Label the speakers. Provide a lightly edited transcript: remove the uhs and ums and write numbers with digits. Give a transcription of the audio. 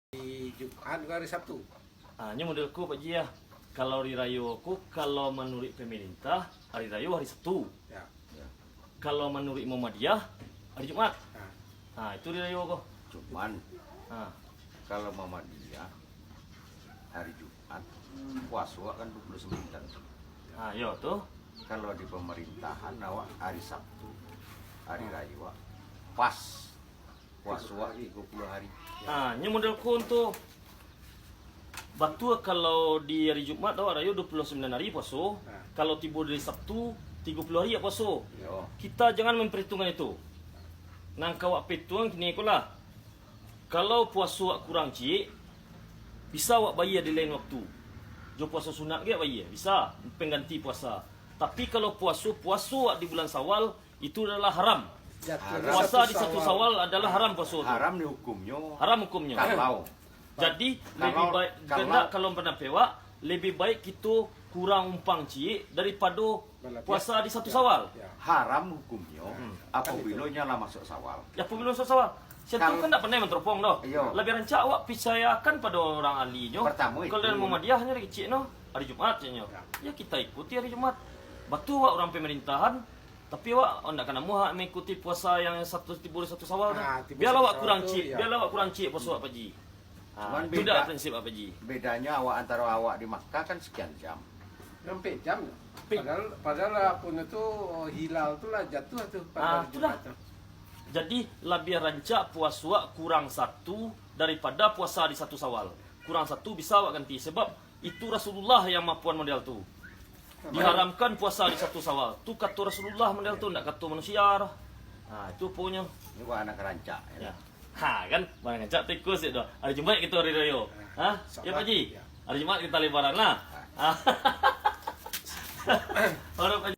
Speaker 1: Di Jumat juga hari Sabtu.
Speaker 2: Ini modelku Pak Ji ya. Kalau hari raya aku, kalau menurut pemerintah hari raya hari Sabtu.
Speaker 1: Ya.
Speaker 2: Kalau menurut Muhammadiyah hari Jumat.
Speaker 1: Nah,
Speaker 2: Itu hari raya aku.
Speaker 3: Cuman
Speaker 2: Nah,
Speaker 3: kalau Muhammadiyah hari Jumat, puasa kan 29.
Speaker 2: yo tuh.
Speaker 3: Kalau di pemerintahan awak hari Sabtu, hari raya pas puasa 30 hari.
Speaker 2: Ini modelku untuk batu kalau di hari Jumat awak raya 29 hari puasa. Kalau tiba dari Sabtu 30 hari ya puasa.
Speaker 3: Yo,
Speaker 2: Kita jangan memperhitungkan itu. Nang kawak petuang kini lah. Kalau puasa awak kurang cik, bisa awak bayar di lain waktu. Jo puasa sunat ke bayar, bisa pengganti puasa. Tapi kalau puasa awak di bulan Syawal itu adalah haram.
Speaker 1: jatuhnya
Speaker 2: Puasa di satu Syawal adalah haram puasa.
Speaker 3: haram di hukumnya.
Speaker 2: Haram hukumnya.
Speaker 3: Kalau
Speaker 2: Jadi lebih baik kalau pernah pewak lebih baik kita kurang umpang cik daripada puasa di satu Syawal.
Speaker 1: Ya.
Speaker 3: haram hukumnya apabila nyala masuk Syawal.
Speaker 2: Ya pemilu Syawal. Saya tu
Speaker 3: Kalau-
Speaker 2: kan tak pernah menteropong dah.
Speaker 3: Iya.
Speaker 2: Lebih rancak awak percayakan pada orang ahli nyo.
Speaker 3: Pertama
Speaker 2: Kalau
Speaker 3: itu.
Speaker 2: dalam Muhammadiyah hanya hari kecil no, hari Jumat nyo. Ya kita ikuti hari Jumat. Batu awak orang pemerintahan, tapi awak nak kena muak mengikuti puasa yang tiba satu Syawal dah.
Speaker 1: tiba
Speaker 2: Biar
Speaker 1: satu
Speaker 2: awak
Speaker 1: Syawal
Speaker 2: kurang
Speaker 1: tu,
Speaker 2: cik,
Speaker 1: ya.
Speaker 2: biar awak kurang cik puasa Pak Ji.
Speaker 3: Cuman
Speaker 2: Itu
Speaker 3: beda.
Speaker 2: dah prinsip Pak Ji.
Speaker 3: Bedanya awak antara awak di Makkah kan sekian jam.
Speaker 1: Sampai jam. Padahal pun itu hilal tu lah jatuh tu pada hari
Speaker 2: Itulah.
Speaker 1: Jumat tu.
Speaker 2: Jadi lebih rancak puasa kurang satu daripada puasa di satu Syawal. Kurang satu bisa awak ganti sebab itu Rasulullah yang mapuan model tu. Diharamkan puasa di satu Syawal. Tu kata Rasulullah model tu, ndak kata manusia. Itu punya.
Speaker 3: Ini gua anak rancak.
Speaker 2: Ya. Kan, mana ngajak tikus itu. Hari Jumat kita hari raya. Ya Pak Ji.
Speaker 1: Ya.
Speaker 2: Hari Jumat kita lebaran lah.